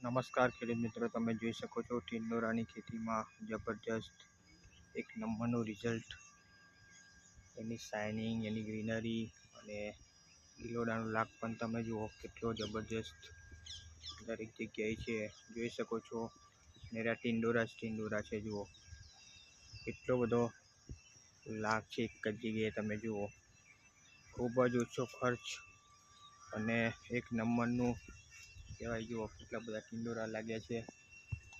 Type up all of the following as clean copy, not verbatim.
નમસ્કાર ખેડૂત મિત્રો, તમે જોઈ શકો છો ટિંડોરાની ખેતીમાં જબરજસ્ત એક નંબરનું રિઝલ્ટ. એની શાઇનિંગ, એની ગ્રીનરી અને ગિલોડાનો લાગ પણ તમે જુઓ કેટલો જબરજસ્ત દરેક જગ્યાએ છે. જોઈ શકો છો મેરા ટિંડોરા છે. જુઓ એટલો બધો લાગ છે એક જ જગ્યાએ. તમે જુઓ ખૂબ જ ઓછો ખર્ચ અને એક નંબરનું કહેવાય. જુઓ કેટલા બધા ટિંડોરા લાગ્યા છે.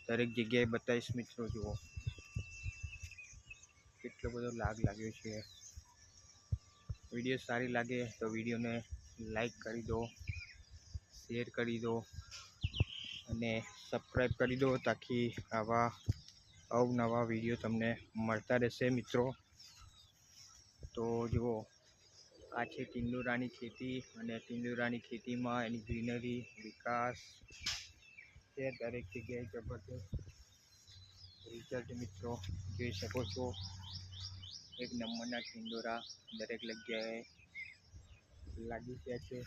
દરેક જગ્યાએ બતાવીશ મિત્રો. જુઓ કેટલો બધો લાગ લાગ્યો છે. વિડીયો સારી લાગે તો વિડીયોને લાઈક કરી દો, શેર કરી દો અને સબસ્ક્રાઈબ કરી દો, તાકી આવા અવનવા વિડીયો તમને મળતા રહેશે મિત્રો. તો જુઓ આ છે ટિંડોરાની ખેતી અને ટિંડોરાની ખેતીમાં એની ગ્રીનરી, વિકાસ છે. દરેક જગ્યાએ જબરદસ્ત રિઝલ્ટ મિત્રો જોઈ શકો છો. એક નંબરના ટિંડોરા દરેક જગ્યાએ લાગી ગયા છે.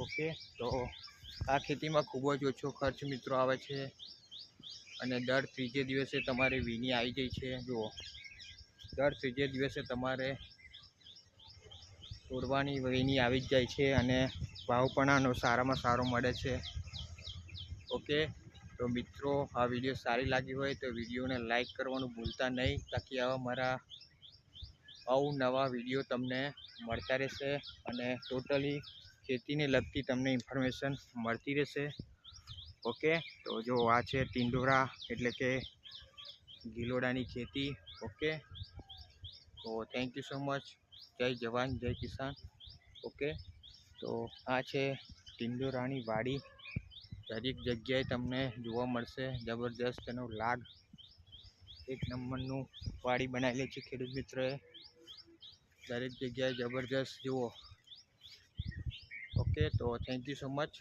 ઓકે, તો આ ખેતીમાં ખૂબ જ ઓછો ખર્ચ મિત્રો આવે છે અને દર ત્રીજે દિવસે તમારે વીણી આવી જાય છે. જુઓ દર ત્રીજે દિવસે તમારે તોડવાની વીણી આવી જ જાય છે અને ભાવ પણ આનો સારામાં સારો મળે છે. ઓકે, તો મિત્રો આ વિડીયો સારી લાગી હોય તો વિડીયોને લાઈક કરવાનું ભૂલતા નહીં, તાકી આવા મારા અવનવા વિડીયો તમને મળતા રહેશે અને ટોટલી ખેતીને લગતી તમને ઇન્ફોર્મેશન મળતી રહેશે. ઓકે, તો જો આ છે ટિંડોરા એટલે કે ગિલોડાની ખેતી. ઓકે, તો થેન્ક યુ સો મચ. જય જવાન જય કિસાન. ઓકે, તો આ છે ટિંડોરાની વાડી. દરેક જગ્યાએ તમને જોવા મળશે જબરજસ્ત એનો લાગ. એક નંબરનું વાડી બનાવેલી છે ખેડૂત મિત્રોએ. દરેક જગ્યાએ જબરજસ્ત જુઓ. ઓકે, તો થેન્ક યુ સો મચ.